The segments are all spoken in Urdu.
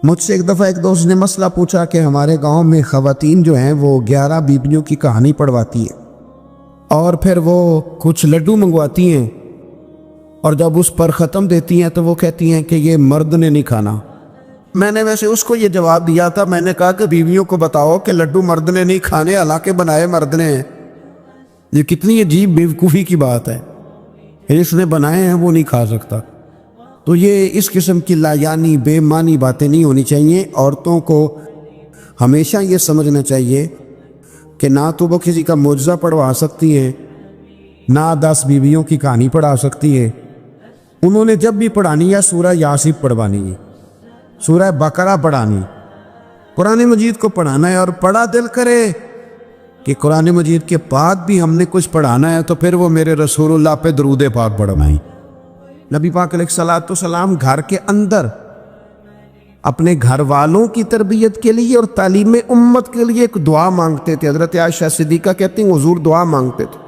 مجھ سے ایک دفعہ ایک دوست نے مسئلہ پوچھا کہ ہمارے گاؤں میں خواتین جو ہیں وہ 11 بیبیوں کی کہانی پڑھواتی ہیں اور پھر وہ کچھ لڈو منگواتی ہیں اور جب اس پر ختم دیتی ہیں تو وہ کہتی ہیں کہ یہ مرد نے نہیں کھانا۔ میں نے ویسے اس کو یہ جواب دیا تھا، میں نے کہا کہ بیویوں کو بتاؤ کہ لڈو مرد نے نہیں کھانے، حالانکہ بنائے مرد نے ہیں۔ یہ کتنی عجیب بیوقوفی کی بات ہے، جس نے بنائے ہیں وہ نہیں کھا سکتا۔ تو یہ اس قسم کی لایانی بے معنی باتیں نہیں ہونی چاہیے۔ عورتوں کو ہمیشہ یہ سمجھنا چاہیے کہ نہ تو وہ کسی کا معجزہ پڑھوا سکتی ہیں، نہ 10 بیویوں کی کہانی پڑھا سکتی ہے۔ انہوں نے جب بھی پڑھانی ہے سورہ یاسین پڑھوانی ہے، سورہ بقرہ پڑھانی، قرآن مجید کو پڑھانا ہے، اور پڑھا دل کرے کہ قرآن مجید کے بعد بھی ہم نے کچھ پڑھانا ہے تو پھر وہ میرے رسول اللہ پہ درود پاک پڑھوائیں۔ نبی پاک علیہ الصلوۃ والسلام گھر کے اندر اپنے گھر والوں کی تربیت کے لیے اور تعلیم امت کے لیے ایک دعا مانگتے تھے۔ حضرت عائشہ صدیقہ کہتی ہیں حضور دعا مانگتے تھے،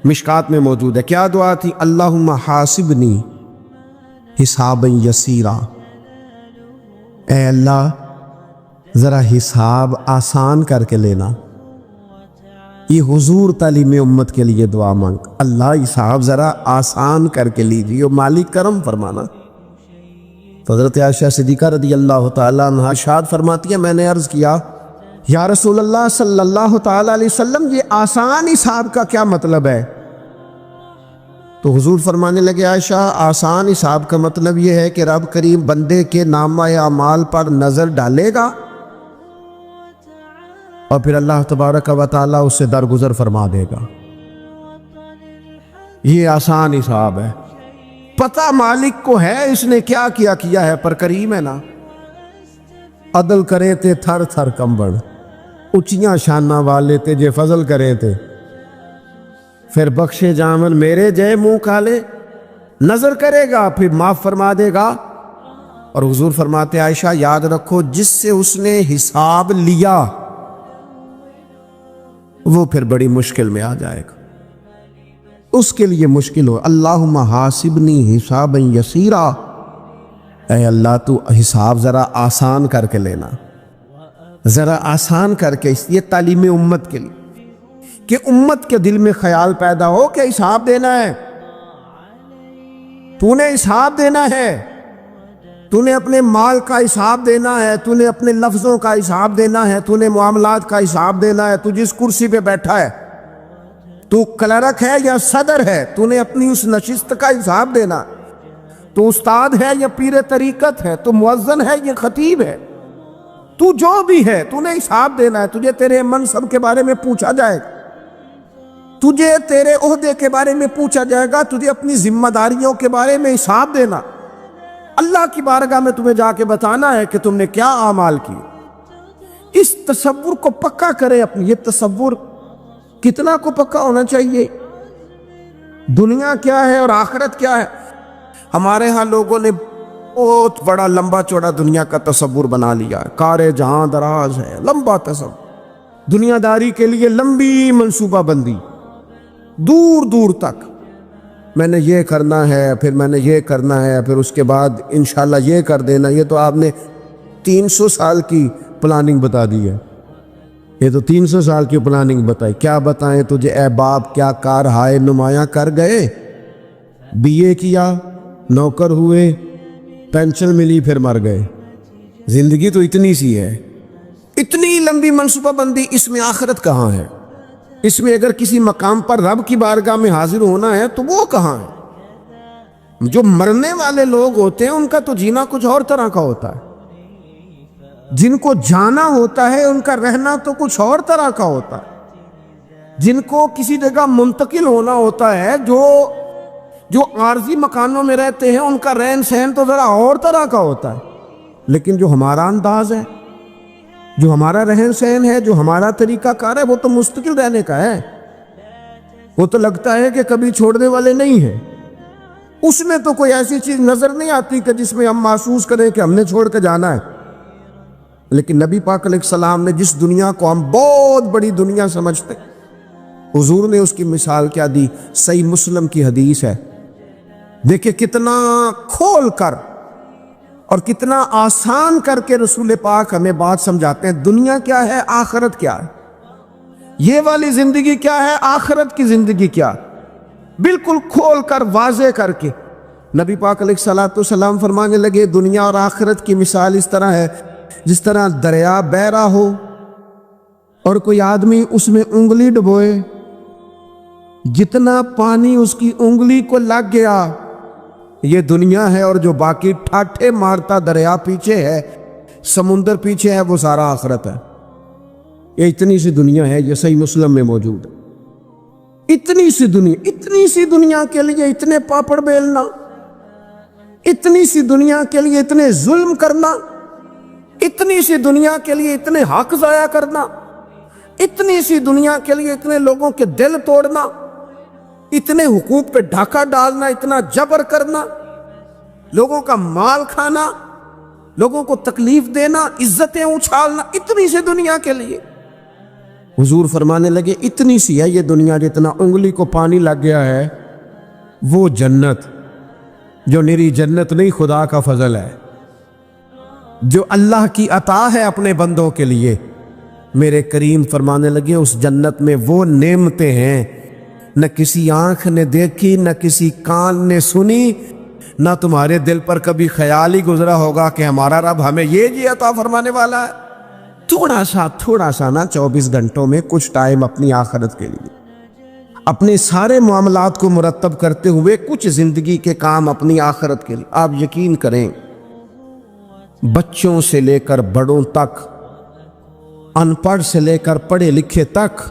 مشکات میں موجود ہے۔ کیا دعا تھی؟ اللہم حاسبنی حسابا یسیرا، اے اللہ ذرا حساب آسان کر کے لینا۔ یہ حضور تعلیم امت کے لیے دعا مانگ، اللہ حساب ذرا آسان کر کے لیجیے، مالک کرم فرمانا۔ حضرت عائشہ صدیقہ رضی اللہ تعالیٰ عنہ ارشاد فرماتی ہے، میں نے عرض کیا یا رسول اللہ صلی اللہ تعالیٰ علیہ وسلم یہ آسان حساب کا کیا مطلب ہے؟ تو حضور فرمانے لگے عائشہ آسان حساب کا مطلب یہ ہے کہ رب کریم بندے کے نامہ اعمال پر نظر ڈالے گا اور پھر اللہ تبارک و تعالیٰ اس سے درگزر فرما دے گا۔ یہ آسان حساب ہے، پتہ مالک کو ہے اس نے کیا کیا ہے، پر کریم ہے نا۔ عدل کرے تے تھر تھر کمبڑ، اچیاں شانہ والے تے جے فضل کرے تے پھر بخشے جامن میرے جے منہ کالے، نظر کرے گا پھر معاف فرما دے گا۔ اور حضور فرماتے عائشہ یاد رکھو جس سے اس نے حساب لیا وہ پھر بڑی مشکل میں آ جائے گا، اس کے لیے مشکل ہو۔ اللہم حاسبنی حسابا یسیرا، اے اللہ تو حساب ذرا آسان کر کے لینا، ذرا آسان کر کے، اس لیے تعلیم امت کے لیے کہ امت کے دل میں خیال پیدا ہو کہ حساب دینا ہے، تو نے حساب دینا ہے، تو نے اپنے مال کا حساب دینا ہے، تو نے اپنے لفظوں کا حساب دینا ہے، تو نے معاملات کا حساب دینا ہے۔ تو جس کرسی پہ بیٹھا ہے، تو کلرک ہے یا صدر ہے، تو نے اپنی اس نشست کا حساب دینا۔ تو استاد ہے یا پیر طریقت ہے، تو مؤذن ہے یا خطیب ہے، تو جو بھی ہے تو نے حساب دینا ہے۔ تجھے تیرے منصب کے بارے میں پوچھا جائے گا، تجھے تیرے عہدے کے بارے میں پوچھا جائے گا، تجھے اپنی ذمہ داریوں کے بارے میں حساب دینا، اللہ کی بارگاہ میں تمہیں جا کے بتانا ہے کہ تم نے کیا اعمال کیے۔ اس تصور کو پکا کرے اپنی، یہ تصور کتنا کو پکا ہونا چاہیے، دنیا کیا ہے اور آخرت کیا ہے۔ ہمارے ہاں لوگوں نے بہت بڑا لمبا چوڑا دنیا کا تصور بنا لیا ہے، کار جہاں دراز ہے، لمبا تصور، دنیا داری کے لیے لمبی منصوبہ بندی، دور دور تک میں نے یہ کرنا ہے، پھر میں نے یہ کرنا ہے، پھر اس کے بعد انشاءاللہ یہ کر دینا۔ یہ تو آپ نے 300 سال کی پلاننگ بتا دی ہے، یہ تو 300 سال کی پلاننگ بتائی۔ کیا بتائیں تجھے اے باپ، کیا کار ہائے نمایاں کر گئے، BA کیا، نوکر ہوئے، پینشن ملی، پھر مر گئے۔ زندگی تو اتنی سی ہے، اتنی لمبی منصوبہ بندی، اس میں آخرت کہاں ہے؟ اس میں اگر کسی مقام پر رب کی بارگاہ میں حاضر ہونا ہے تو وہ کہاں ہے؟ جو مرنے والے لوگ ہوتے ہیں ان کا تو جینا کچھ اور طرح کا ہوتا ہے، جن کو جانا ہوتا ہے ان کا رہنا تو کچھ اور طرح کا ہوتا ہے، جن کو کسی جگہ منتقل ہونا ہوتا ہے، جو عارضی مکانوں میں رہتے ہیں ان کا رہن سہن تو ذرا اور طرح کا ہوتا ہے۔ لیکن جو ہمارا انداز ہے، جو ہمارا رہن سہن ہے، جو ہمارا طریقہ کار ہے، وہ تو مستقل رہنے کا ہے، وہ تو لگتا ہے کہ کبھی چھوڑنے والے نہیں ہیں۔ اس میں تو کوئی ایسی چیز نظر نہیں آتی کہ جس میں ہم محسوس کریں کہ ہم نے چھوڑ کے جانا ہے۔ لیکن نبی پاک علیہ السلام نے جس دنیا کو ہم بہت بڑی دنیا سمجھتے، حضور نے اس کی مثال کیا دی؟ صحیح مسلم کی حدیث ہے، دیکھیں کتنا کھول کر اور کتنا آسان کر کے رسول پاک ہمیں بات سمجھاتے ہیں، دنیا کیا ہے، آخرت کیا ہے، یہ والی زندگی کیا ہے، آخرت کی زندگی کیا، بالکل کھول کر واضح کر کے نبی پاک علیہ الصلوۃ والسلام فرمانے لگے دنیا اور آخرت کی مثال اس طرح ہے جس طرح دریا بہ رہا ہو اور کوئی آدمی اس میں انگلی ڈبوئے، جتنا پانی اس کی انگلی کو لگ گیا یہ دنیا ہے، اور جو باقی ٹھاٹھے مارتا دریا پیچھے ہے، سمندر پیچھے ہے، وہ سارا آخرت ہے۔ یہ اتنی سی دنیا ہے، یہ صحیح مسلم میں موجود ہے۔ اتنی سی دنیا کے لیے اتنے پاپڑ بیلنا، اتنی سی دنیا کے لیے اتنے ظلم کرنا، اتنی سی دنیا کے لیے اتنے حق ضائع کرنا، اتنی سی دنیا کے لیے اتنے لوگوں کے دل توڑنا، اتنے حقوق پہ ڈھاکہ ڈالنا، اتنا جبر کرنا، لوگوں کا مال کھانا، لوگوں کو تکلیف دینا، عزتیں اچھالنا، اتنی سی دنیا کے لیے۔ حضور فرمانے لگے اتنی سی ہے یہ دنیا، جتنا انگلی کو پانی لگ گیا ہے وہ جنت، جو میری جنت نہیں، خدا کا فضل ہے، جو اللہ کی عطا ہے اپنے بندوں کے لیے۔ میرے کریم فرمانے لگے اس جنت میں وہ نعمتیں ہیں نہ کسی آنکھ نے دیکھی، نہ کسی کان نے سنی، نہ تمہارے دل پر کبھی خیال ہی گزرا ہوگا کہ ہمارا رب ہمیں یہ عطا فرمانے والا ہے۔ تھوڑا سا نا 24 گھنٹوں میں کچھ ٹائم اپنی آخرت کے لیے، اپنے سارے معاملات کو مرتب کرتے ہوئے کچھ زندگی کے کام اپنی آخرت کے لیے۔ آپ یقین کریں بچوں سے لے کر بڑوں تک، ان پڑھ سے لے کر پڑھے لکھے تک،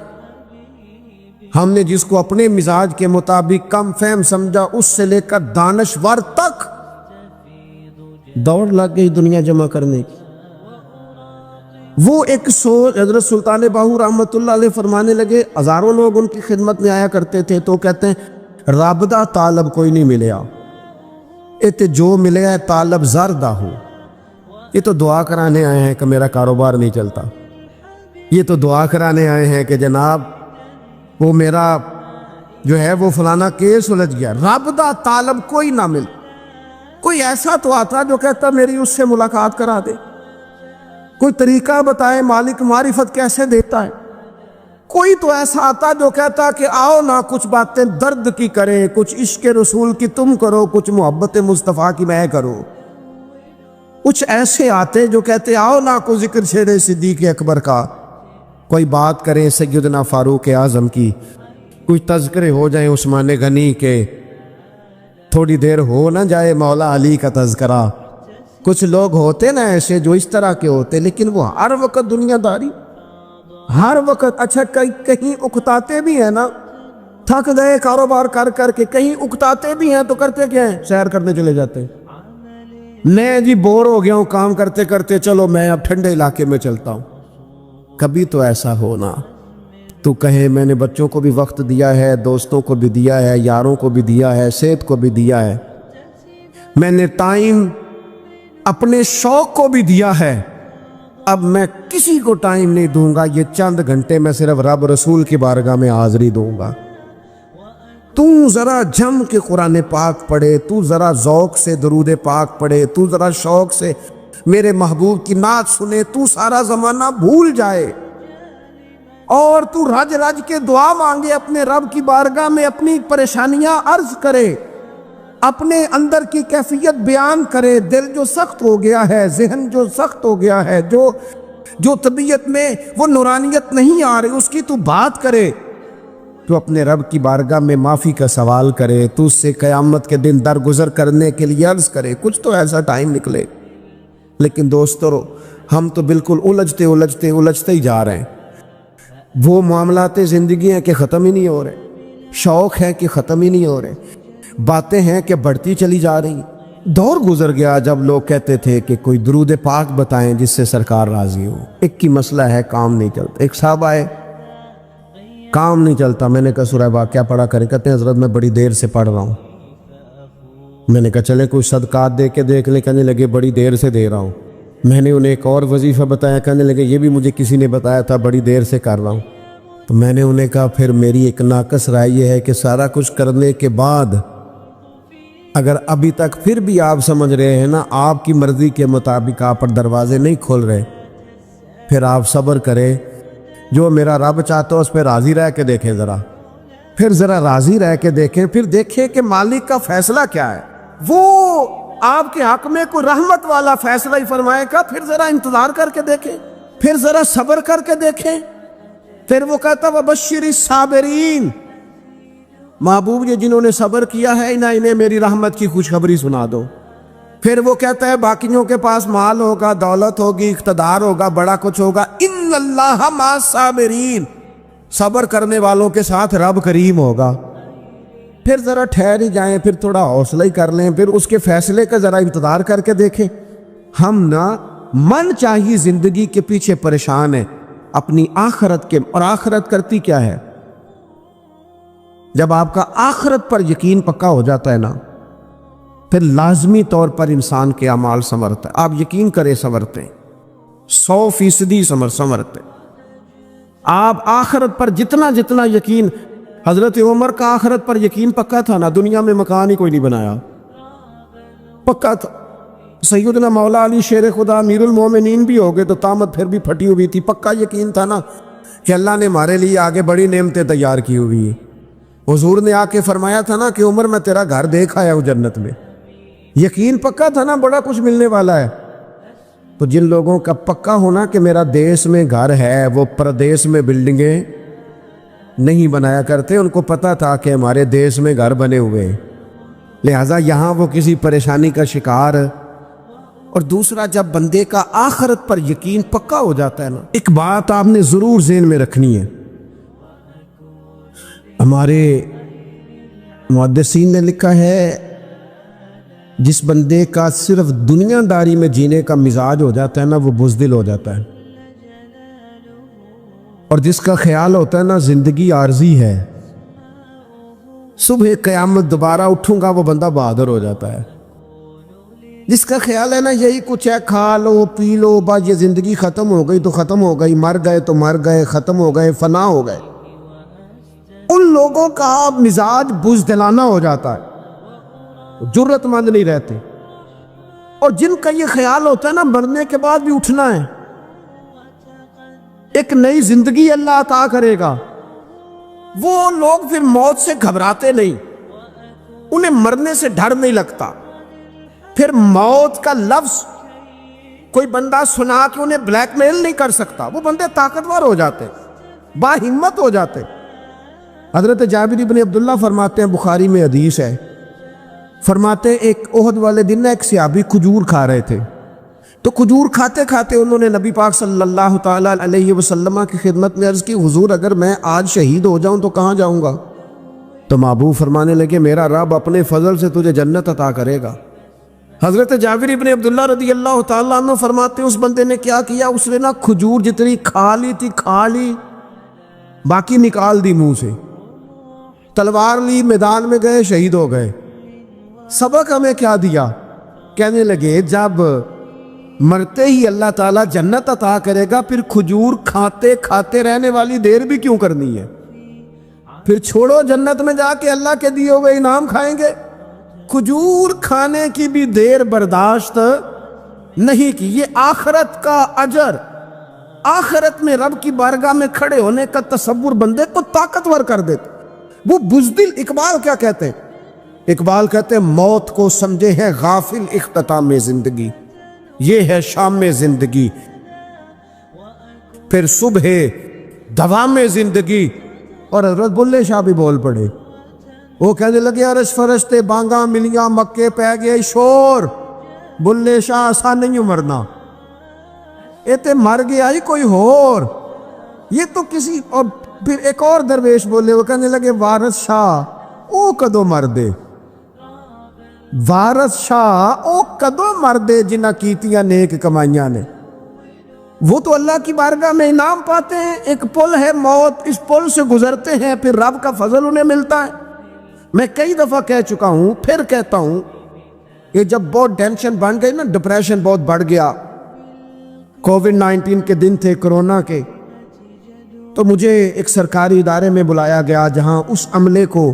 ہم نے جس کو اپنے مزاج کے مطابق کم فہم سمجھا اس سے لے کر دانشور تک دوڑ لگ گئی دنیا جمع کرنے کی۔ وہ ایک سوچ حضرت سلطان باہو رحمۃ اللہ علیہ فرمانے لگے، ہزاروں لوگ ان کی خدمت میں آیا کرتے تھے تو کہتے ہیں رب دا طالب کوئی نہیں ملیا، ات جو ملیا ہے طالب زردہ ہو۔ یہ تو دعا کرانے آئے ہیں کہ میرا کاروبار نہیں چلتا، یہ تو دعا کرانے آئے ہیں کہ جناب وہ میرا جو ہے وہ فلانا کیس الجھ گیا۔ رب دا طالب کوئی نہ مل۔ کوئی ایسا تو آتا جو کہتا میری اس سے ملاقات کرا دے، کوئی طریقہ بتائے مالک معرفت کیسے دیتا ہے۔ کوئی تو ایسا آتا جو کہتا کہ آؤ نا کچھ باتیں درد کی کریں، کچھ عشق رسول کی تم کرو، کچھ محبت مصطفیٰ کی میں کروں۔ کچھ ایسے آتے جو کہتے آؤ نا کو ذکر شیر صدیق اکبر کا، کوئی بات کریں سیدنا فاروق اعظم کی، کچھ تذکرے ہو جائیں عثمان غنی کے، تھوڑی دیر ہو نہ جائے مولا علی کا تذکرہ۔ کچھ لوگ ہوتے نا ایسے جو اس طرح کے ہوتے، لیکن وہ ہر وقت دنیا داری، ہر وقت اچھا کہیں اکتاتے بھی ہیں نا، تھک گئے کاروبار کر کر کے، کہیں اکتاتے بھی ہیں تو کرتے کیا ہیں، سیر کرنے چلے جاتے ہیں۔ میں جی بور ہو گیا ہوں کام کرتے کرتے، چلو میں اب ٹھنڈے علاقے میں چلتا ہوں۔ کبھی تو ایسا ہونا تو کہے میں نے بچوں کو بھی وقت دیا ہے، دوستوں کو بھی دیا ہے، یاروں کو بھی دیا ہے، صحت کو بھی دیا ہے، میں نے ٹائم اپنے شوق کو بھی دیا ہے، اب میں کسی کو ٹائم نہیں دوں گا، یہ چند گھنٹے میں صرف رب رسول کی بارگاہ میں حاضری دوں گا۔ تو ذرا جم کے قرآن پاک پڑھے، تو ذرا ذوق سے درود پاک پڑھے، تو ذرا شوق سے میرے محبوب کی نعت سنے، تو سارا زمانہ بھول جائے اور تو رج رج کے دعا مانگے، اپنے رب کی بارگاہ میں اپنی پریشانیاں عرض کرے، اپنے اندر کی کیفیت بیان کرے۔ دل جو سخت ہو گیا ہے، ذہن جو سخت ہو گیا ہے، جو طبیعت میں وہ نورانیت نہیں آ رہی، اس کی تو بات کرے، تو اپنے رب کی بارگاہ میں معافی کا سوال کرے، تو اس سے قیامت کے دن درگزر کرنے کے لیے عرض کرے، کچھ تو ایسا ٹائم نکلے۔ لیکن دوستو ہم تو بالکل الجھتے ہی جا رہے ہیں۔ وہ معاملات زندگی ہیں کہ ختم ہی نہیں ہو رہے، شوق ہے کہ ختم ہی نہیں ہو رہے، باتیں ہیں کہ بڑھتی چلی جا رہی۔ دور گزر گیا جب لوگ کہتے تھے کہ کوئی درود پاک بتائیں جس سے سرکار راضی ہو۔ ایک کی مسئلہ ہے کام نہیں چلتا، ایک صاحب آئے کام نہیں چلتا، میں نے کہا سورہ واقعہ پڑھا کریں، کہتے ہیں حضرت میں بڑی دیر سے پڑھ رہا ہوں۔ میں نے کہا چلے کوئی صدقات دے کے دیکھ لے، کہنے لگے بڑی دیر سے دے رہا ہوں۔ میں نے انہیں ایک اور وظیفہ بتایا، کہنے لگے یہ بھی مجھے کسی نے بتایا تھا، بڑی دیر سے کر رہا ہوں۔ تو میں نے انہیں کہا پھر میری ایک ناقص رائے یہ ہے کہ سارا کچھ کرنے کے بعد اگر ابھی تک پھر بھی آپ سمجھ رہے ہیں نا آپ کی مرضی کے مطابق آپ پر دروازے نہیں کھول رہے، پھر آپ صبر کریں، جو میرا رب چاہتا ہے اس پہ راضی رہ کے دیکھیں، پھر ذرا راضی رہ کے دیکھیں، پھر دیکھیں کہ مالک کا فیصلہ کیا ہے۔ وہ آپ کے حق میں کوئی رحمت والا فیصلہ ہی فرمائے گا، پھر ذرا انتظار کر کے دیکھیں، پھر ذرا صبر کر کے دیکھیں۔ پھر وہ کہتا وبشر الصابرین، محبوب یہ جنہوں نے صبر کیا ہے انہیں میری رحمت کی خوشخبری سنا دو۔ پھر وہ کہتا ہے باقیوں کے پاس مال ہوگا، دولت ہوگی، اقتدار ہوگا، بڑا کچھ ہوگا، ان اللہ مع الصابرین، صبر کرنے والوں کے ساتھ رب کریم ہوگا۔ پھر ذرا ٹھہر ہی جائیں، پھر تھوڑا حوصلہ ہی کر لیں، پھر اس کے فیصلے کا ذرا انتظار کر کے دیکھیں۔ ہم نا من چاہیے زندگی کے پیچھے پریشان ہیں اپنی آخرت کے، اور آخرت کرتی کیا ہے؟ جب آپ کا آخرت پر یقین پکا ہو جاتا ہے نا، پھر لازمی طور پر انسان کے اعمال سنورتا ہے۔ آپ یقین کریں سنورتے ہیں، 100% سنورتے ہیں۔ آپ آخرت پر جتنا جتنا یقین، حضرت عمر کا آخرت پر یقین پکا تھا نا، دنیا میں مکان ہی کوئی نہیں بنایا، پکا تھا۔ سیدنا مولا علی شیر خدا امیر المومنین بھی ہو گئے تو طامت پھر بھی پھٹی ہوئی تھی، پکا یقین تھا نا کہ اللہ نے ہمارے لیے آگے بڑی نعمتیں تیار کی ہوئی ہیں۔ حضور نے آ کے فرمایا تھا نا کہ عمر میں تیرا گھر دیکھ آیا ہوں جنت میں، یقین پکا تھا نا بڑا کچھ ملنے والا ہے۔ تو جن لوگوں کا پکا ہونا کہ میرا دیس میں گھر ہے، وہ پردیس میں بلڈنگیں نہیں بنایا کرتے، ان کو پتا تھا کہ ہمارے دیس میں گھر بنے ہوئے ہیں، لہٰذا یہاں وہ کسی پریشانی کا شکار۔ اور دوسرا، جب بندے کا آخرت پر یقین پکا ہو جاتا ہے نا، ایک بات آپ نے ضرور ذہن میں رکھنی ہے، ہمارے محدثین نے لکھا ہے جس بندے کا صرف دنیا داری میں جینے کا مزاج ہو جاتا ہے نا، وہ بزدل ہو جاتا ہے، اور جس کا خیال ہوتا ہے نا زندگی عارضی ہے، صبح قیامت دوبارہ اٹھوں گا، وہ بندہ بہادر ہو جاتا ہے۔ جس کا خیال ہے نا یہی کچھ ہے، کھا لو پی لو بس، یہ زندگی ختم ہو گئی تو ختم ہو گئی، مر گئے تو مر گئے، ختم ہو گئے، فنا ہو گئے، ان لوگوں کا مزاج بزدلانہ ہو جاتا ہے، جرت مند نہیں رہتے۔ اور جن کا یہ خیال ہوتا ہے نا مرنے کے بعد بھی اٹھنا ہے، ایک نئی زندگی اللہ عطا کرے گا، وہ لوگ پھر موت سے گھبراتے نہیں، انہیں مرنے سے ڈر نہیں لگتا۔ پھر موت کا لفظ کوئی بندہ سنا کہ انہیں بلیک میل نہیں کر سکتا، وہ بندے طاقتور ہو جاتے، باہمت ہو جاتے۔ حضرت جابر بن عبداللہ فرماتے ہیں، بخاری میں حدیث ہے، فرماتے ہیں ایک احد والے دن ایک صحابی کھجور کھا رہے تھے، تو کھجور کھاتے کھاتے انہوں نے نبی پاک صلی اللہ تعالیٰ علیہ وسلم کی خدمت میں عرض کی، حضور اگر میں آج شہید ہو جاؤں تو کہاں جاؤں گا؟ تو محبوب فرمانے لگے، میرا رب اپنے فضل سے تجھے جنت عطا کرے گا۔ حضرت جابر بن عبداللہ رضی اللہ تعالیٰ عنہ فرماتے ہیں اس بندے نے کیا کیا، اس نے نا کھجور جتنی کھا لی تھی کھا لی، باقی نکال دی منہ سے، تلوار لی، میدان میں گئے، شہید ہو گئے۔ سبق ہمیں کیا دیا؟ کہنے لگے جب مرتے ہی اللہ تعالیٰ جنت عطا کرے گا، پھر کھجور کھاتے کھاتے رہنے والی دیر بھی کیوں کرنی ہے؟ پھر چھوڑو، جنت میں جا کے اللہ کے دیے ہوئے انعام کھائیں گے۔ کھجور کھانے کی بھی دیر برداشت نہیں کی، یہ آخرت کا اجر، آخرت میں رب کی بارگاہ میں کھڑے ہونے کا تصور بندے کو طاقتور کر دیتے۔ وہ بزدل، اقبال کیا کہتے ہیں؟ اقبال کہتے ہیں موت کو سمجھے ہے غافل اختتام زندگی، یہ ہے شام زندگی، پھر صبح دوام زندگی۔ اور حضرت بلے شاہ بھی بول پڑے، وہ کہنے لگے عرش فرشتے بانگاں ملیاں مکے پہ گئے شور، بلے شاہ ایسا نہیں مرنا، یہ تے مر گیا ہی کوئی اور، یہ تو کسی اور۔ پھر ایک اور درویش بولے، وہ کہنے لگے وارث شاہ او کدو مر دے، وارث شاہ او کدو مر دے جنہ کیتیاں نیک کمائیاں نے، وہ تو اللہ کی بارگاہ میں انعام پاتے ہیں۔ ایک پل ہے موت، اس پل سے گزرتے ہیں، پھر رب کا فضل انہیں ملتا ہے۔ میں کئی دفعہ کہہ چکا ہوں، پھر کہتا ہوں کہ جب بہت ٹینشن بن گئی نا، ڈپریشن بہت بڑھ گیا، کووڈ-19 کے دن تھے، کرونا کے، تو مجھے ایک سرکاری ادارے میں بلایا گیا جہاں اس عملے کو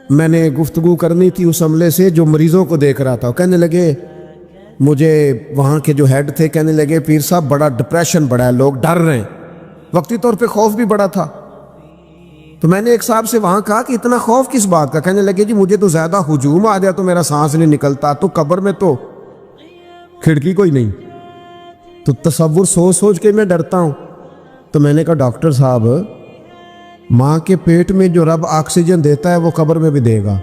میں نے گفتگو کرنی تھی اس عملے سے جو مریضوں کو دیکھ رہا تھا. کہنے لگے مجھے وہاں کے جو ہیڈ تھے کہنے لگے پیر صاحب بڑا ڈپریشن بڑا ہے, لوگ ڈر رہے ہیں. وقتی طور پہ خوف بھی بڑا تھا. تو میں نے ایک صاحب سے وہاں کہا کہ اتنا خوف کس بات کا؟ کہنے لگے جی مجھے تو زیادہ ہجوم آ جائے تو میرا سانس نہیں نکلتا, تو قبر میں تو کھڑکی کوئی نہیں, تو تصور سوچ سوچ کے میں ڈرتا ہوں. تو میں نے کہا ڈاکٹر صاحب ماں کے پیٹ میں جو رب آکسیجن دیتا ہے وہ قبر میں بھی دے گا.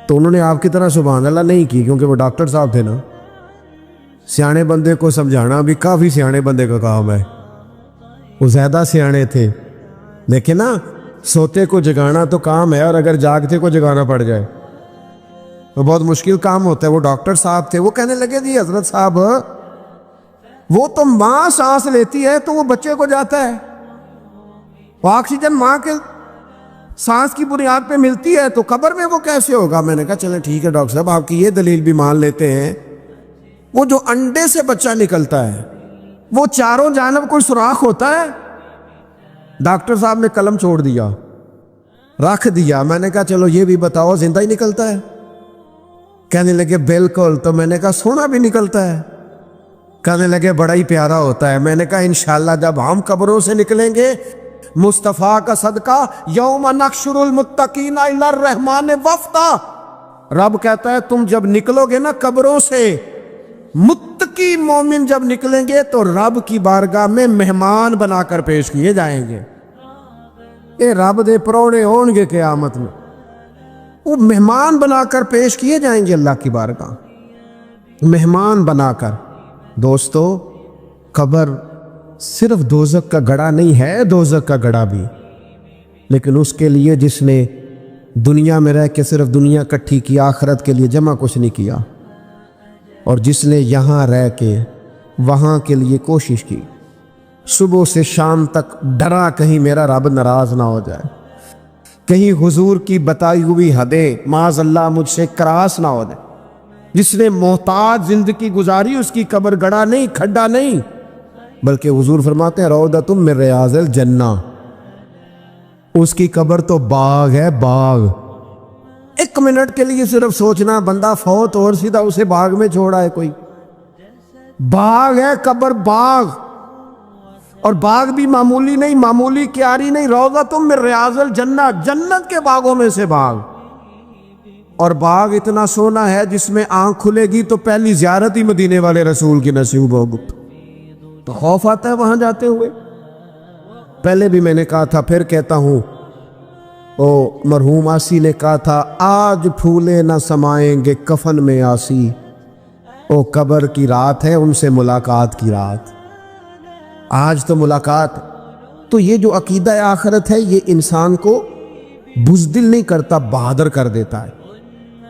تو انہوں نے آپ کی طرح سبحان اللہ نہیں کی, کیونکہ وہ ڈاکٹر صاحب تھے نا. سیانے بندے کو سمجھانا بھی کافی سیانے بندے کا کام ہے, وہ زیادہ سیانے تھے. لیکن نا سوتے کو جگانا تو کام ہے, اور اگر جاگتے کو جگانا پڑ جائے تو بہت مشکل کام ہوتا ہے. وہ ڈاکٹر صاحب تھے, وہ کہنے لگے جی حضرت صاحب وہ تو ماں سانس لیتی ہے تو وہ بچے کو جاتا ہے, وہ آکسیجن ماں کے سانس کی بنیاد پہ ملتی ہے, تو قبر میں وہ کیسے ہوگا؟ میں نے کہا چلیں ٹھیک ہے ڈاکٹر صاحب آپ کی یہ دلیل بھی مان لیتے ہیں. وہ جو انڈے سے بچہ نکلتا ہے وہ چاروں جانب کوئی سوراخ ہوتا ہے؟ ڈاکٹر صاحب نے قلم چھوڑ دیا, رکھ دیا. میں نے کہا چلو یہ بھی بتاؤ زندہ ہی نکلتا ہے؟ کہنے لگے بالکل. تو میں نے کہا سونا بھی نکلتا ہے؟ کہنے لگے بڑا ہی پیارا ہوتا ہے. میں نے کہا انشاءاللہ جب ہم قبروں سے نکلیں گے مصطفیٰ کا صدقہ یوم نحشر المتقین الی الرحمن وفدا, رب کہتا ہے تم جب نکلو گے نا قبروں سے, متقی مومن جب نکلیں گے تو رب کی بارگاہ میں مہمان بنا کر پیش کیے جائیں گے. اے رب دے پرونے ہون گے قیامت میں, وہ مہمان بنا کر پیش کیے جائیں گے اللہ کی بارگاہ, مہمان بنا کر. دوستو قبر صرف دوزخ کا گڑھا نہیں ہے, دوزخ کا گڑھا بھی, لیکن اس کے لیے جس نے دنیا میں رہ کے صرف دنیا کٹھی کی, آخرت کے لیے جمع کچھ نہیں کیا, اور جس نے یہاں رہ کے وہاں کے لیے کوشش کی, صبح سے شام تک ڈرا کہیں میرا رب ناراض نہ ہو جائے, کہیں حضور کی بتائی ہوئی حدیں معاذ اللہ مجھ سے کراس نہ ہو جائے. جس نے محتاج زندگی گزاری اس کی قبر گڑھا نہیں, کھڈا نہیں, بلکہ حضور فرماتے ہیں روضۃ من ریاض الجنہ, اس کی قبر تو باغ ہے, باغ. ایک منٹ کے لیے صرف سوچنا بندہ فوت اور سیدھا اسے باغ میں چھوڑا ہے کوئی, باغ ہے قبر, باغ. اور باغ بھی معمولی نہیں, معمولی کیاری نہیں, روضۃ من ریاض الجنہ, جنت کے باغوں میں سے باغ. اور باغ اتنا سونا ہے جس میں آنکھ کھلے گی تو پہلی زیارت ہی مدینے والے رسول کی نصیب ہوگی. تو خوف آتا ہے وہاں جاتے ہوئے. پہلے بھی میں نے کہا تھا, پھر کہتا ہوں, او مرحوم آسی نے کہا تھا آج پھولے نہ سمائیں گے کفن میں آسی, او قبر کی رات ہے ان سے ملاقات کی رات. آج تو ملاقات. تو یہ جو عقیدہ آخرت ہے یہ انسان کو بزدل نہیں کرتا, بہادر کر دیتا ہے.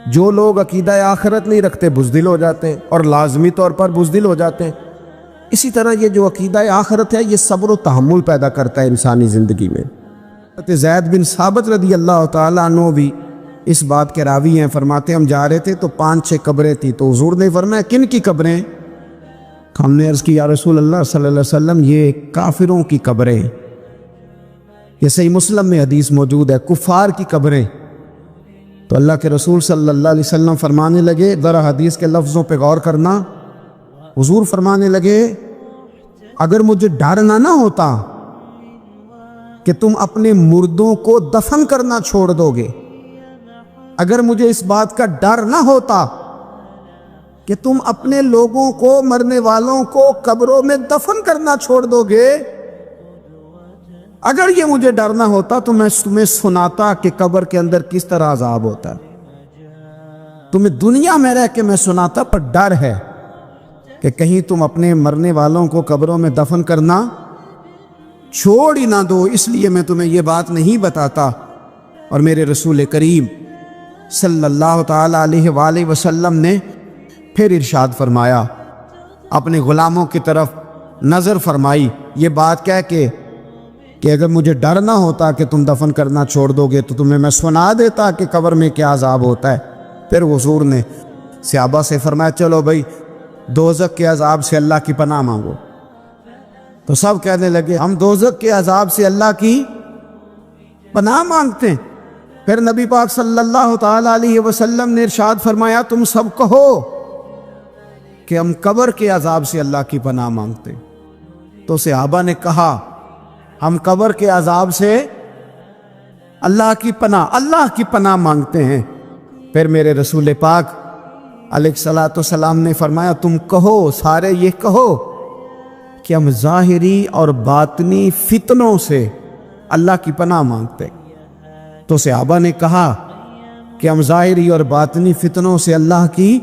جو لوگ عقیدہ آخرت نہیں رکھتے بزدل ہو جاتے ہیں, اور لازمی طور پر بزدل ہو جاتے ہیں. اسی طرح یہ جو عقیدہ آخرت ہے یہ صبر و تحمل پیدا کرتا ہے انسانی زندگی میں. زید بن ثابت رضی اللہ تعالیٰ عنہ بھی اس بات کے راوی ہیں. فرماتے ہم جا رہے تھے تو 5-6 قبریں تھیں, تو حضور نے فرمایا کن کی قبریں؟ ہم نے عرض کی یا رسول اللہ صلی اللہ علیہ وسلم یہ کافروں کی قبریں. یہ صحیح مسلم میں حدیث موجود ہے, کفار کی قبریں. تو اللہ کے رسول صلی اللہ علیہ وسلم فرمانے لگے, ذرا حدیث کے لفظوں پہ غور کرنا. حضور فرمانے لگے اگر مجھے ڈر نہ ہوتا کہ تم اپنے مردوں کو دفن کرنا چھوڑ دو گے, اگر مجھے اس بات کا ڈر نہ ہوتا کہ تم اپنے لوگوں کو, مرنے والوں کو قبروں میں دفن کرنا چھوڑ دو گے, اگر یہ مجھے ڈر نہ ہوتا تو میں تمہیں سناتا کہ قبر کے اندر کس طرح عذاب ہوتا ہے. تمہیں دنیا میں رہ کے میں سناتا, پر ڈر ہے کہ کہیں تم اپنے مرنے والوں کو قبروں میں دفن کرنا چھوڑ ہی نہ دو, اس لیے میں تمہیں یہ بات نہیں بتاتا. اور میرے رسول کریم صلی اللہ تعالیٰ علیہ وآلہ وسلم نے پھر ارشاد فرمایا, اپنے غلاموں کی طرف نظر فرمائی, یہ بات کہہ کے کہ اگر مجھے ڈر نہ ہوتا کہ تم دفن کرنا چھوڑ دو گے تو تمہیں میں سنا دیتا کہ قبر میں کیا عذاب ہوتا ہے. پھر حضور نے صحابہ سے فرمایا چلو بھائی دوزخ کے عذاب سے اللہ کی پناہ مانگو. تو سب کہنے لگے ہم دوزخ کے عذاب سے اللہ کی پناہ مانگتے ہیں. پھر نبی پاک صلی اللہ تعالی علیہ وسلم نے ارشاد فرمایا تم سب کہو کہ ہم قبر کے عذاب سے اللہ کی پناہ مانگتے. تو صحابہ نے کہا ہم قبر کے عذاب سے اللہ کی پناہ مانگتے ہیں. پھر میرے رسول پاک علیہ الصلوۃ والسلام نے فرمایا تم کہو، سارے یہ کہو کہ ہم ظاہری اور باطنی فتنوں سے اللہ کی پناہ مانگتے. تو صحابہ نے کہا کہ ہم ظاہری اور باطنی فتنوں سے اللہ کی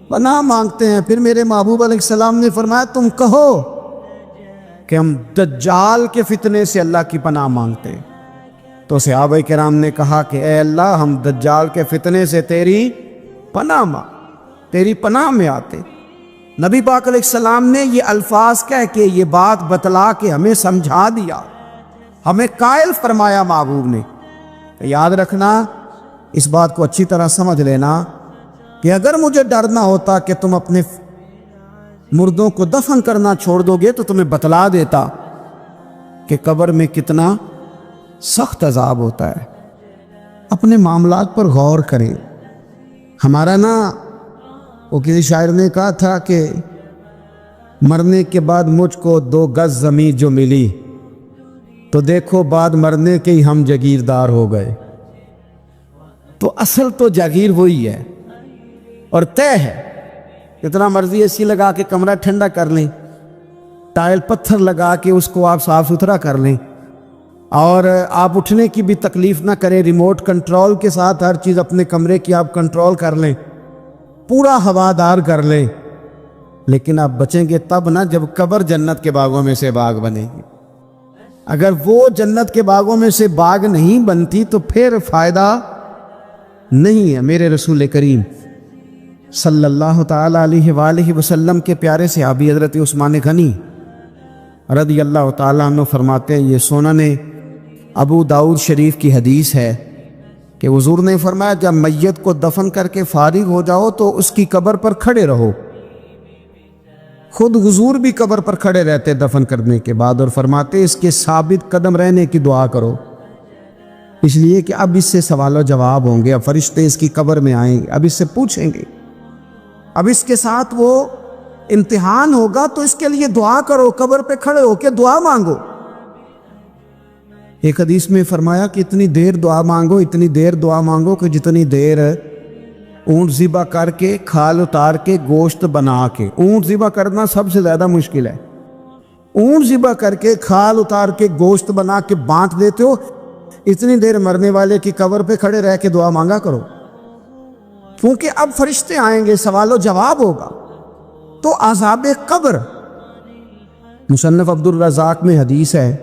پناہ مانگتے ہیں. پھر میرے محبوب علیہ السلام نے فرمایا تم کہو کہ ہم دجال کے فتنے سے اللہ کی پناہ مانگتے ہیں. تو صحابہ کرام نے کہا کہ اے اللہ ہم دجال کے فتنے سے تیری پناہ میں آتے. نبی پاک علیہ السلام نے یہ الفاظ کہہ کے یہ بات بتلا کے ہمیں سمجھا دیا، ہمیں قائل فرمایا محبوب نے. یاد رکھنا، اس بات کو اچھی طرح سمجھ لینا کہ اگر مجھے ڈر نہ ہوتا کہ تم اپنے مردوں کو دفن کرنا چھوڑ دو گے تو تمہیں بتلا دیتا کہ قبر میں کتنا سخت عذاب ہوتا ہے. اپنے معاملات پر غور کریں. ہمارا وہ کسی شاعر نے کہا تھا کہ مرنے کے بعد مجھ کو 2 گز زمین جو ملی تو دیکھو بعد مرنے کے ہی ہم جاگیردار ہو گئے. تو اصل تو جاگیر وہی ہے اور طے ہے. اتنا مرضی اے سی لگا کے کمرہ ٹھنڈا کر لیں، ٹائل پتھر لگا کے اس کو آپ صاف ستھرا کر لیں، اور آپ اٹھنے کی بھی تکلیف نہ کریں، ریموٹ کنٹرول کے ساتھ ہر چیز اپنے کمرے کی آپ کنٹرول کر لیں، پورا ہوادار کر لیں، لیکن آپ بچیں گے تب نہ جب قبر جنت کے باغوں میں سے باغ بنے گی. اگر وہ جنت کے باغوں میں سے باغ نہیں بنتی تو پھر فائدہ نہیں ہے. میرے رسول کریم صلی اللہ تعالی علیہ وآلہ وسلم کے پیارے صحابی حضرت عثمان غنی رضی اللہ تعالیٰ عنہ فرماتے ہیں، یہ سنن ابو داؤد شریف کی حدیث ہے کہ حضور نے فرمایا جب میت کو دفن کر کے فارغ ہو جاؤ تو اس کی قبر پر کھڑے رہو. خود حضور بھی قبر پر کھڑے رہتے دفن کرنے کے بعد اور فرماتے اس کے ثابت قدم رہنے کی دعا کرو، اس لیے کہ اب اس سے سوال و جواب ہوں گے، اب فرشتے اس کی قبر میں آئیں گے، اب اس سے پوچھیں گے، اب اس کے ساتھ وہ امتحان ہوگا، تو اس کے لیے دعا کرو، قبر پہ کھڑے ہو کے دعا مانگو. ایک حدیث میں فرمایا کہ اتنی دیر دعا مانگو کہ جتنی دیر اونٹ ذبح کر کے کھال اتار کے گوشت بنا کے، اونٹ ذبح کرنا سب سے زیادہ مشکل ہے، اونٹ ذبح کر کے کھال اتار کے گوشت بنا کے بانٹ دیتے ہو، اتنی دیر مرنے والے کی قبر پہ کھڑے رہ کے دعا مانگا کرو، کیونکہ اب فرشتے آئیں گے، سوال و جواب ہوگا. تو عذاب قبر، مصنف عبد الرزاق میں حدیث ہے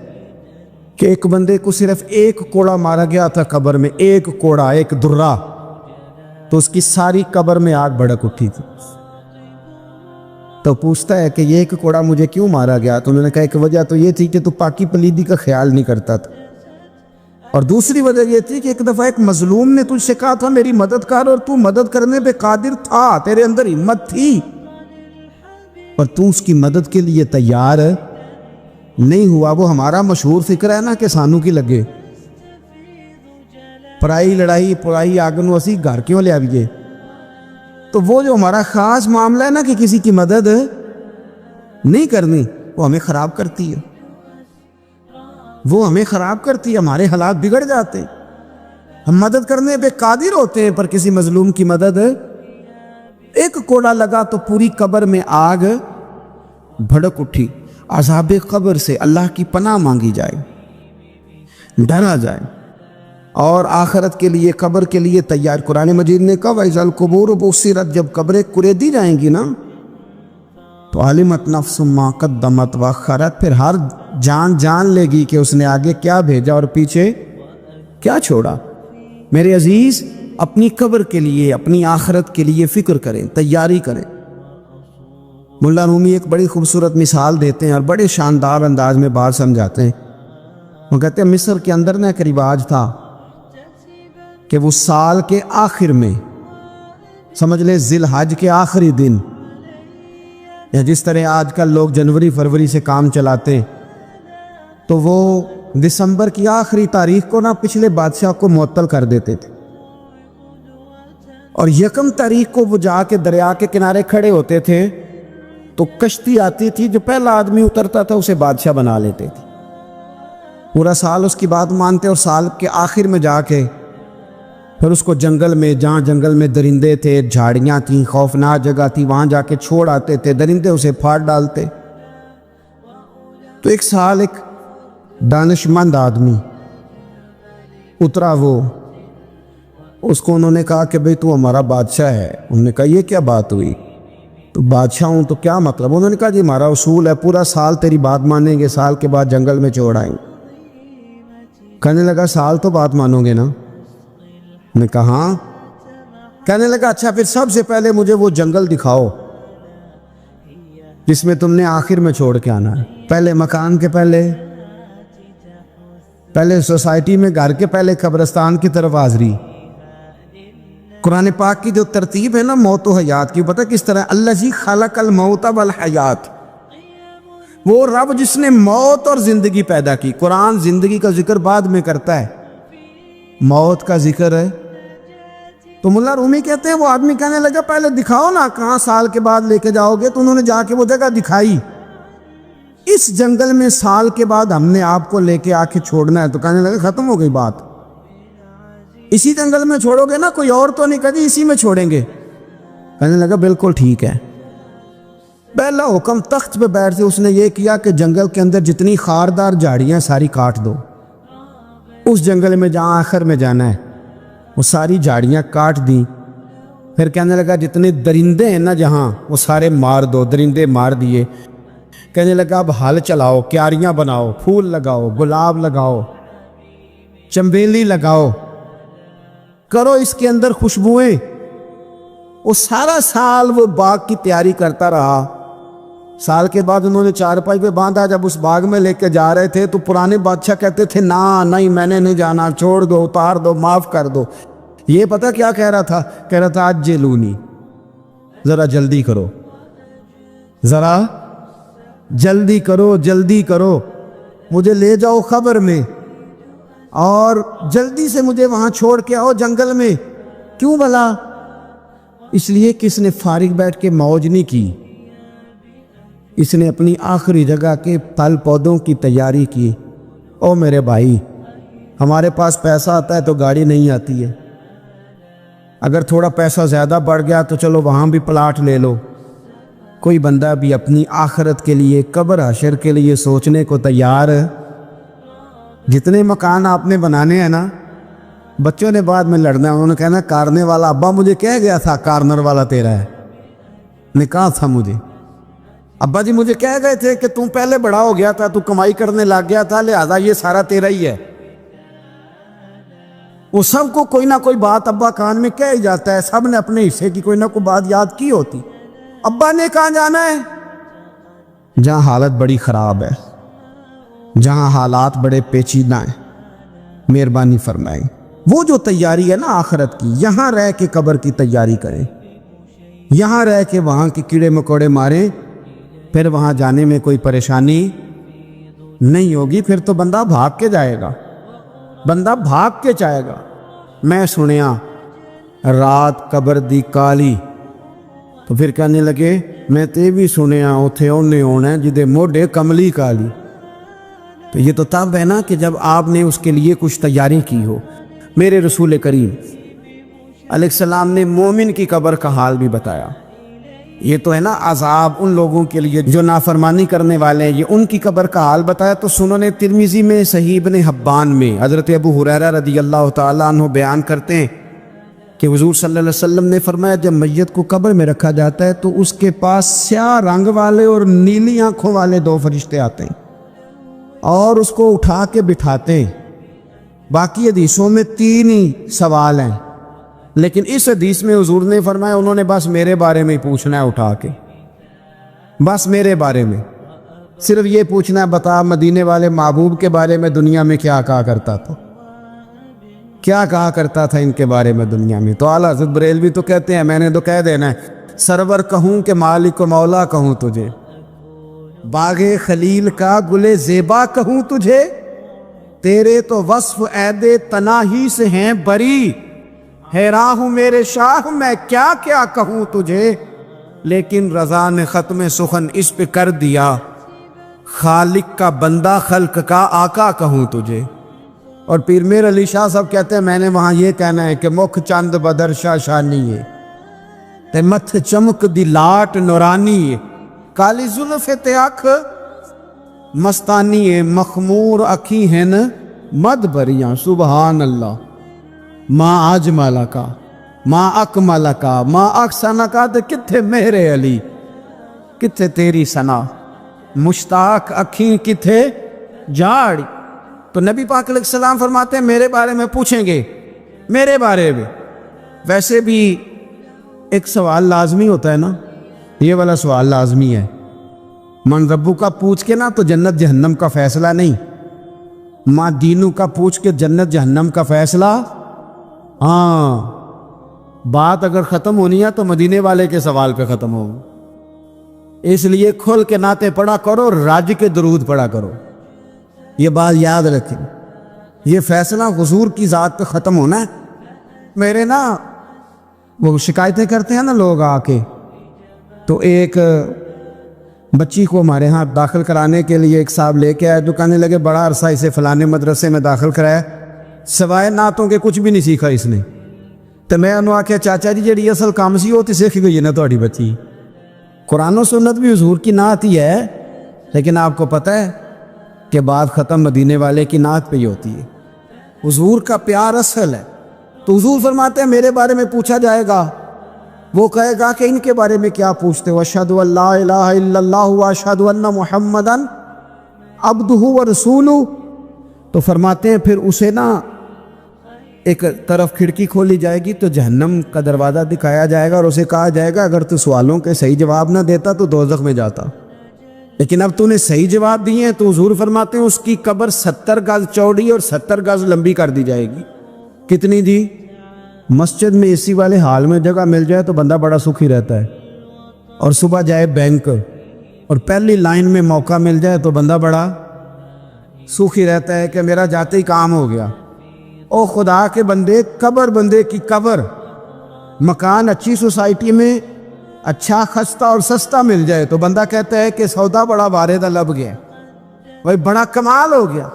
کہ ایک بندے کو صرف 1 کوڑا مارا گیا تھا قبر میں، 1 کوڑا، 1 درہ، تو اس کی ساری قبر میں آگ بھڑک اٹھی تھی. تو پوچھتا ہے کہ یہ 1 کوڑا مجھے کیوں مارا گیا؟ تو انہوں نے کہا ایک وجہ تو یہ تھی کہ تو پاکی پلیدی کا خیال نہیں کرتا تھا، اور دوسری وجہ یہ تھی کہ ایک دفعہ ایک مظلوم نے تجھ سے کہا تھا میری مدد کر، اور تو مدد کرنے پہ قادر تھا، تیرے اندر ہمت تھی، اور تو اس کی مدد کے لیے تیار نہیں ہوا. وہ ہمارا مشہور فکر ہے نا کہ سانو کی لگے، پرائی لڑائی پرائی آگنو اسی گھر کیوں لے آئیے. تو وہ جو ہمارا خاص معاملہ ہے نا کہ کسی کی مدد نہیں کرنی، وہ ہمیں خراب کرتی ہے، ہمارے حالات بگڑ جاتے ہیں. ہم مدد کرنے پہ قادر ہوتے ہیں پر کسی مظلوم کی مدد، 1 کوڑا لگا تو پوری قبر میں آگ بھڑک اٹھی. عذاب قبر سے اللہ کی پناہ مانگی جائے، ڈرا جائے، اور آخرت کے لیے قبر کے لیے تیار. قرآن مجید نے کہا وَإِذَا الْقُبُورُ بُعْثِرَتْ، جب قبریں کریدی جائیں گی نا تو عَلِمَتْ نَفْسٌ مَا قَدَّمَتْ وَأَخَّرَتْ، پھر ہر جان لے گی کہ اس نے آگے کیا بھیجا اور پیچھے کیا چھوڑا. میرے عزیز، اپنی قبر کے لیے، اپنی آخرت کے لیے فکر کریں، تیاری کریں. ملا رومی ایک بڑی خوبصورت مثال دیتے ہیں اور بڑے شاندار انداز میں بات سمجھاتے ہیں. وہ کہتے ہیں مصر کے اندر نا ایک رواج تھا کہ وہ سال کے آخر میں، سمجھ لیں ذی الحج کے آخری دن، یا جس طرح آج کل لوگ جنوری فروری سے کام چلاتے ہیں، تو وہ دسمبر کی آخری تاریخ کو نا پچھلے بادشاہ کو معطل کر دیتے تھے، اور یکم تاریخ کو وہ جا کے دریا کے کنارے کھڑے ہوتے تھے تو کشتی آتی تھی، جو پہلا آدمی اترتا تھا اسے بادشاہ بنا لیتے تھے۔ پورا سال اس کی بات مانتے، اور سال کے آخر میں جا کے پھر اس کو جنگل میں، جہاں جنگل میں درندے تھے، جھاڑیاں تھیں، خوفناک جگہ تھی، وہاں جا کے چھوڑ آتے تھے، درندے اسے پھاڑ ڈالتے۔ تو ایک سال ایک دانش مند آدمی اترا، وہ اس کو انہوں نے کہا کہ بھئی تو ہمارا بادشاہ ہے۔ انہوں نے کہا یہ کیا بات ہوئی؟ تو بادشاہ ہوں تو کیا مطلب؟ انہوں نے کہا جی ہمارا اصول ہے، پورا سال تیری بات مانیں گے، سال کے بعد جنگل میں چھوڑ آئیں گے۔ کہنے لگا سال تو بات مانو گے نا؟ نے کہا ہاں۔ کہنے لگا اچھا پھر سب سے پہلے مجھے وہ جنگل دکھاؤ جس میں تم نے آخر میں چھوڑ کے آنا ہے۔ پہلے مکان کے پہلے سوسائٹی میں، گھر کے پہلے قبرستان کی طرف حاضری۔ قرآن پاک کی جو ترتیب ہے نا موت و حیات کی، پتہ کس طرح؟ الذی خلق الموت والحیات، وہ رب جس نے موت اور زندگی پیدا کی۔ قرآن زندگی کا ذکر بعد میں کرتا ہے، موت کا ذکر ہے۔ تو ملا رومی کہتے ہیں وہ آدمی کہنے لگا پہلے دکھاؤ نا کہاں سال کے بعد لے کے جاؤ گے؟ تو انہوں نے جا کے وہ جگہ دکھائی، اس جنگل میں سال کے بعد ہم نے آپ کو لے کے آ کے چھوڑنا ہے۔ تو کہنے لگا ختم ہو گئی بات، اسی جنگل میں چھوڑو گے نا؟ کوئی اور تو نہیں؟ کہا جی اسی میں چھوڑیں گے۔ کہنے لگا بالکل ٹھیک ہے۔ پہلا حکم تخت پہ بیٹھ سے اس نے یہ کیا کہ جنگل کے اندر جتنی خاردار جھاڑیاں ساری کاٹ دو، اس جنگل میں جہاں آخر میں جانا ہے وہ ساری جھاڑیاں کاٹ دیں۔ پھر کہنے لگا جتنے درندے ہیں نا جہاں، وہ سارے مار دو، درندے مار دیے۔ کہنے لگا اب ہل چلاؤ، کیاریاں بناؤ، پھول لگاؤ، گلاب لگاؤ، چنبیلی لگاؤ، کرو اس کے اندر خوشبوئیں۔ وہ سارا سال وہ باغ کی تیاری کرتا رہا۔ سال کے بعد انہوں نے چارپائی پہ باندھا، جب اس باغ میں لے کے جا رہے تھے تو پرانے بادشاہ کہتے تھے نا نہیں میں نے نہیں جانا، چھوڑ دو، اتار دو، معاف کر دو۔ یہ پتہ کیا کہہ رہا تھا؟ کہہ رہا تھا عجلونی، ذرا جلدی کرو، ذرا جلدی کرو، جلدی کرو، مجھے لے جاؤ خبر میں، اور جلدی سے مجھے وہاں چھوڑ کے آؤ جنگل میں۔ کیوں بھلا؟ اس لیے کہ اس نے فارغ بیٹھ کے موج نہیں کی، اس نے اپنی آخری جگہ کے پھل پودوں کی تیاری کی۔ او میرے بھائی، ہمارے پاس پیسہ آتا ہے تو گاڑی نہیں آتی ہے، اگر تھوڑا پیسہ زیادہ بڑھ گیا تو چلو وہاں بھی پلاٹ لے لو۔ کوئی بندہ بھی اپنی آخرت کے لیے، قبر حشر کے لیے سوچنے کو تیار ہے؟ جتنے مکان آپ نے بنانے ہیں نا، بچوں نے بعد میں لڑنا ہے، انہوں نے کہنا کارنے والا ابا مجھے کہہ گیا تھا کارنر والا تیرا ہے، نے کہا تھا مجھے ابا جی، مجھے کہہ گئے تھے کہ تم پہلے بڑا ہو گیا تھا، تو کمائی کرنے لگ گیا تھا، لہذا یہ سارا تیرا ہی ہے۔ وہ سب کو کوئی نہ کوئی بات ابا کان میں کہہ ہی جاتا ہے، سب نے اپنے حصے کی کوئی نہ کوئی بات یاد کی ہوتی۔ ابا نے کہاں جانا ہے؟ جہاں حالت بڑی خراب ہے، جہاں حالات بڑے پیچیدہ ہیں، مہربانی فرمائیں۔ وہ جو تیاری ہے نا آخرت کی، یہاں رہ کے قبر کی تیاری کریں، یہاں رہ کے وہاں کے کیڑے مکوڑے ماریں، پھر وہاں جانے میں کوئی پریشانی نہیں ہوگی۔ پھر تو بندہ بھاگ کے جائے گا، بندہ بھاگ کے جائے گا۔ میں سنیا رات قبر دی کالی، تو پھر کہنے لگے میں تے بھی سنیا اتھے اونے ہونا جدے موڈے کملی کالی۔ تو یہ تو تب ہے نا کہ جب آپ نے اس کے لیے کچھ تیاری کی ہو۔ میرے رسول کریم علیہ السلام نے مومن کی قبر کا حال بھی بتایا۔ یہ تو ہے نا عذاب ان لوگوں کے لیے جو نافرمانی کرنے والے ہیں، یہ ان کی قبر کا حال بتایا۔ تو سنن ترمذی میں، صحیح ابن حبان میں حضرت ابو ہریرہ رضی اللہ تعالیٰ عنہ بیان کرتے ہیں کہ حضور صلی اللہ علیہ وسلم نے فرمایا جب میت کو قبر میں رکھا جاتا ہے تو اس کے پاس سیاہ رنگ والے اور نیلی آنکھوں والے دو فرشتے آتے ہیں اور اس کو اٹھا کے بٹھاتے ہیں۔ باقی حدیثوں میں 3 ہی سوال ہیں، لیکن اس حدیث میں حضور نے فرمایا انہوں نے بس میرے بارے میں ہی پوچھنا ہے، اٹھا کے بس میرے بارے میں صرف یہ پوچھنا ہے، بتا مدینے والے محبوب کے بارے میں دنیا میں کیا کہا کرتا تھا، کیا کہا کرتا تھا ان کے بارے میں دنیا میں۔ تو اعلیٰ حضرت بریلوی تو کہتے ہیں میں نے تو کہہ دینا ہے، سرور کہوں کہ مالک و مولا کہوں تجھے، باغ خلیل کا گل زیبا کہوں تجھے، تیرے تو وصف عید تناہی سے ہیں بری، حیران ہوں میرے شاہ میں کیا کیا کہوں تجھے، لیکن رضا نے ختم سخن اس پہ کر دیا، خالق کا بندہ خلق کا آقا کہوں تجھے۔ اور پیر میر علی شاہ صاحب کہتے ہیں میں نے وہاں یہ کہنا ہے کہ مکھ چند بدر شاہ شانی ہے تے متھ چمک دی لاٹ نورانی ہے، کالی زلف تے اکھ مستانی ہے، مخمور اکھی ہیں مد بریاں، سبحان اللہ۔ ما اجمل کا ما اکمل کا ما احسن کا تے کتھے میرے علی، کتھے تیری ثنا، مشتاق اکھیں کتھے جاڑی۔ تو نبی پاک علیہ السلام فرماتے ہیں میرے بارے میں پوچھیں گے، میرے بارے میں۔ ویسے بھی ایک سوال لازمی ہوتا ہے نا، یہ والا سوال لازمی ہے، من ربو کا پوچھ کے نا تو جنت جہنم کا فیصلہ نہیں، ماں دینو کا پوچھ کے جنت جہنم کا فیصلہ۔ ہاں بات اگر ختم ہونی ہے تو مدینے والے کے سوال پہ ختم ہو، اس لیے کھل کے نعتیں پڑھا کرو، راج کے درود پڑھا کرو، یہ بات یاد رکھیں، یہ فیصلہ حضور کی ذات پہ ختم ہونا ہے۔ میرے نا وہ شکایتیں کرتے ہیں نا لوگ آ کے، تو ایک بچی کو ہمارے ہاں داخل کرانے کے لیے ایک صاحب لے کے آئے، جو کہنے لگے بڑا عرصہ اسے فلانے مدرسے میں داخل کرایا، سوائے نعتوں کے کچھ بھی نہیں سیکھا اس نے۔ تو میں انہوں آکھیا چاچا جی جڑی اصل کام سی وہ تو سیکھ گئی ہے نا تہاڈی بچی، قرآن و سنت بھی حضور کی نعت ہی ہے، لیکن آپ کو پتہ ہے کہ بات ختم مدینے والے کی نعت پہ ہی ہوتی ہے، حضور کا پیار اصل ہے۔ تو حضور فرماتے ہیں میرے بارے میں پوچھا جائے گا، وہ کہے گا کہ ان کے بارے میں کیا پوچھتے ہو، اشہد ان لا الہ الا اللہ واشہد ان محمدن عبدہ ورسولہ۔ تو فرماتے ہیں پھر اسے نا ایک طرف کھڑکی کھولی جائے گی تو جہنم کا دروازہ دکھایا جائے گا، اور اسے کہا جائے گا اگر تو سوالوں کے صحیح جواب نہ دیتا تو دوزخ میں جاتا، لیکن اب تو نے صحیح جواب دیے ہیں۔ تو حضور فرماتے ہیں اس کی قبر 70 گز چوڑی اور 70 گز لمبی کر دی جائے گی۔ کتنی جی؟ مسجد میں اے سی والے حال میں جگہ مل جائے تو بندہ بڑا سکھی رہتا ہے، اور صبح جائے بینک اور پہلی لائن میں موقع مل جائے تو بندہ بڑا سکھی رہتا ہے کہ میرا جاتے ہی کام ہو گیا۔ او خدا کے بندے، قبر بندے کی قبر، مکان اچھی سوسائٹی میں اچھا خستہ اور سستا مل جائے تو بندہ کہتا ہے کہ سودا بڑا واردہ لب گیا، بھائی بڑا کمال ہو گیا،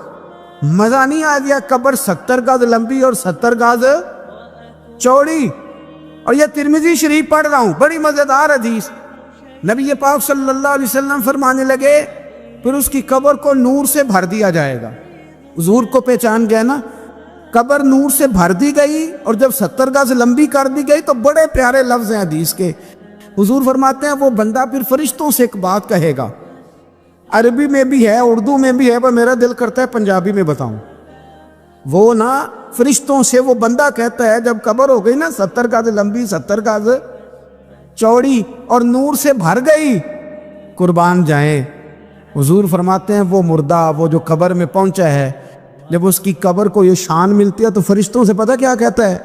مزہ نہیں آ گیا۔ قبر 70 گز لمبی اور 70 گز چوڑی، اور یہ ترمذی شریف پڑھ رہا ہوں، بڑی مزیدار حدیث۔ نبی پاک صلی اللہ علیہ وسلم فرمانے لگے پھر اس کی قبر کو نور سے بھر دیا جائے گا۔ حضور کو پہچان گئے نا، قبر نور سے بھر دی گئی، اور جب 70 گز لمبی کر دی گئی تو بڑے پیارے لفظ ہیں حدیث کے۔ حضور فرماتے ہیں وہ بندہ پھر فرشتوں سے ایک بات کہے گا، عربی میں بھی ہے اردو میں بھی ہے، پر میرا دل کرتا ہے پنجابی میں بتاؤں۔ وہ نا فرشتوں سے وہ بندہ کہتا ہے جب قبر ہو گئی نا 70 گز لمبی 70 گز چوڑی اور نور سے بھر گئی، قربان جائیں، حضور فرماتے ہیں وہ مردہ وہ جو قبر میں پہنچا ہے، جب اس کی قبر کو یہ شان ملتی ہے تو فرشتوں سے پتہ کیا کہتا ہے؟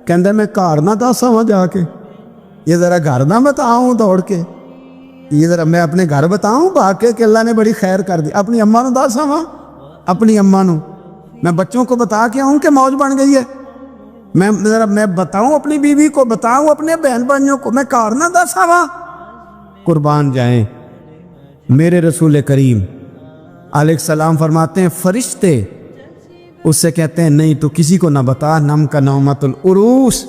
کہتا ہے میں گھر نہ دسا ہوں جا کے، یہ ذرا گھر نہ بتاؤں دوڑ کے، یہ ذرا میں اپنے گھر بتاؤں بھاگ کے کہ اللہ نے بڑی خیر کر دی، اپنی اماں نو دسا ہوں، اپنی اماں نو میں بچوں کو بتا کے آؤں کہ موج بن گئی ہے، میں بتاؤں اپنی بیوی کو، بتاؤں اپنے بہن بھائیوں کو، میں کار نہ دسا ہوا۔ قربان جائیں میرے رسول کریم علیہ السلام فرماتے ہیں فرشتے اس سے کہتے ہیں نہیں تو کسی کو نہ بتا، نم کا نومت العروس،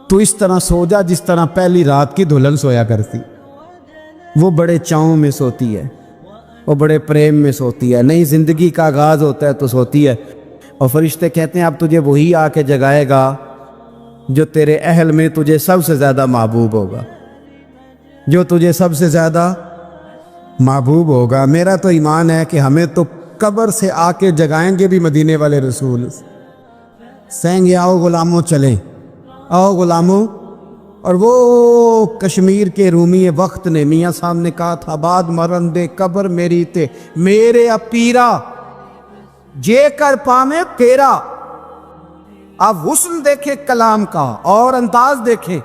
تو اس طرح سو جا جس طرح پہلی رات کی دلہن سویا کرتی، وہ بڑے چاؤں میں سوتی ہے، وہ بڑے پریم میں سوتی ہے، نئی زندگی کا آغاز ہوتا ہے تو سوتی ہے، اور فرشتے کہتے ہیں اب تجھے وہی آ کے جگائے گا جو تیرے اہل میں تجھے سب سے زیادہ محبوب ہوگا، جو تجھے سب سے زیادہ محبوب ہوگا۔ میرا تو ایمان ہے کہ ہمیں تو قبر سے آ کے جگائیں گے بھی مدینے والے رسول، سہیں گے آؤ غلاموں چلیں، آؤ غلاموں۔ اور وہ کشمیر کے رومی وقت نے میاں صاحب نے کہا تھا بعد مرن دے قبر میری تے میرے اپیرا جے کر پامے تیرا۔ اب حسن دیکھے کلام کا اور انداز دیکھے،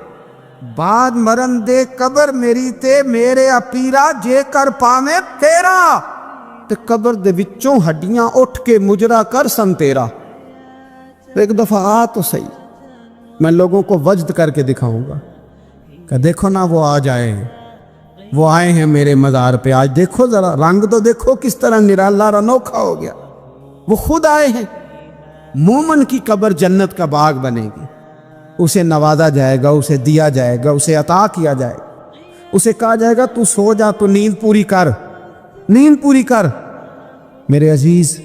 بعد مرن دے قبر میری تے میرے اپیرا جے کر پامے تیرا۔ تے قبر دے وچوں ہڈیاں اٹھ کے مجرا کر سن تیرا. ایک دفعہ آ تو صحیح, میں لوگوں کو وجد کر کے دکھاؤں گا کہ دیکھو نا وہ آ جائے, وہ آئے ہیں میرے مزار پہ آج, دیکھو ذرا رنگ تو دیکھو کس طرح نرالا اور انوکھا ہو گیا. وہ خود آئے ہیں. مومن کی قبر جنت کا باغ بنے گی, اسے نوازا جائے گا, اسے دیا جائے گا, اسے عطا کیا جائے گا, اسے کہا جائے گا تو سو جا, تو نیند پوری کر, نیند پوری کر. میرے عزیز,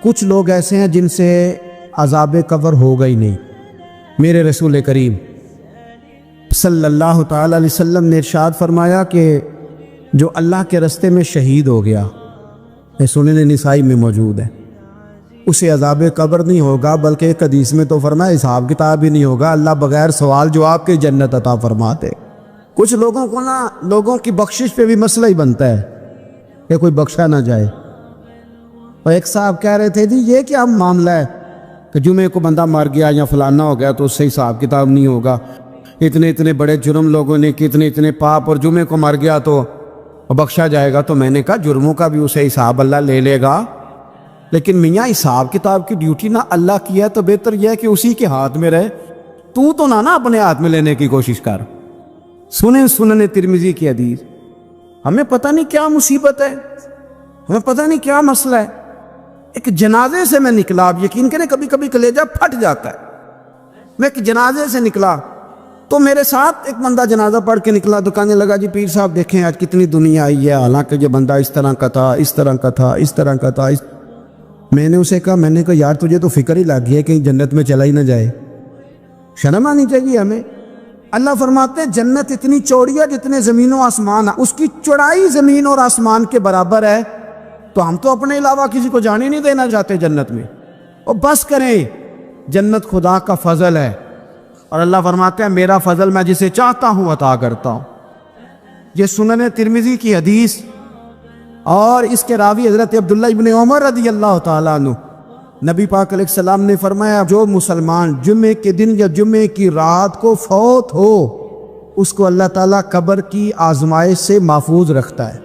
کچھ لوگ ایسے ہیں جن سے عذاب قبر ہوگا ہی نہیں. میرے رسول کریم صلی اللہ تعالی علیہ وسلم نے ارشاد فرمایا کہ جو اللہ کے رستے میں شہید ہو گیا, یہ سنن نسائی میں موجود ہے, اسے عذاب قبر نہیں ہوگا, بلکہ ایک حدیث میں تو فرمایا حساب کتاب ہی نہیں ہوگا, اللہ بغیر سوال جواب کے جنت عطا فرماتے. کچھ لوگوں کو نا لوگوں کی بخشش پہ بھی مسئلہ ہی بنتا ہے کہ کوئی بخشا نہ جائے. اور ایک صاحب کہہ رہے تھے جی یہ کیا معاملہ ہے کہ جمعے کو بندہ مر گیا یا فلانا ہو گیا تو اس سے حساب کتاب نہیں ہوگا, اتنے اتنے بڑے جرم لوگوں نے کتنے اتنے پاپ, اور جمعے کو مر گیا تو بخشا جائے گا. تو میں نے کہا جرموں کا بھی اسے حساب اللہ لے لے گا, لیکن میاں حساب کتاب کی ڈیوٹی نہ اللہ کی ہے, تو بہتر یہ ہے کہ اسی کے ہاتھ میں رہے, تو نہ اپنے ہاتھ میں لینے کی کوشش کر. سنن ترمذی کی حدیث. ہمیں پتہ نہیں کیا مصیبت ہے, ہمیں پتہ نہیں کیا مسئلہ ہے. ایک جنازے سے میں نکلا, آپ یقین کریں کبھی کبھی کلیجہ پھٹ جاتا ہے. میں ایک جنازے سے نکلا تو میرے ساتھ ایک بندہ جنازہ پڑھ کے نکلا, تو کہنے لگا جی پیر صاحب دیکھیں آج کتنی دنیا آئی ہے, حالانکہ یہ بندہ اس طرح کا تھا, اس طرح کا تھا, اس طرح کا تھا. میں نے اسے کہا, میں نے کہا یار تجھے تو فکر ہی لگ گئی ہے کہیں جنت میں چلا ہی نہ جائے, شرم آنی چاہیے ہمیں. اللہ فرماتے ہیں جنت اتنی چوڑی ہے جتنے زمین و آسمان ہے, اس کی چوڑائی زمین اور آسمان کے برابر ہے, تو ہم تو اپنے علاوہ کسی کو جانے نہیں دینا چاہتے جنت میں. اور بس کریں, جنت خدا کا فضل ہے, اور اللہ فرماتے ہیں میرا فضل میں جسے چاہتا ہوں عطا کرتا ہوں. یہ سنن ترمذی کی حدیث, اور اس کے راوی حضرت عبداللہ ابن عمر رضی اللہ تعالیٰ عنہ. نبی پاک علیہ السلام نے فرمایا جو مسلمان جمعے کے دن یا جمعے کی رات کو فوت ہو, اس کو اللہ تعالیٰ قبر کی آزمائش سے محفوظ رکھتا ہے.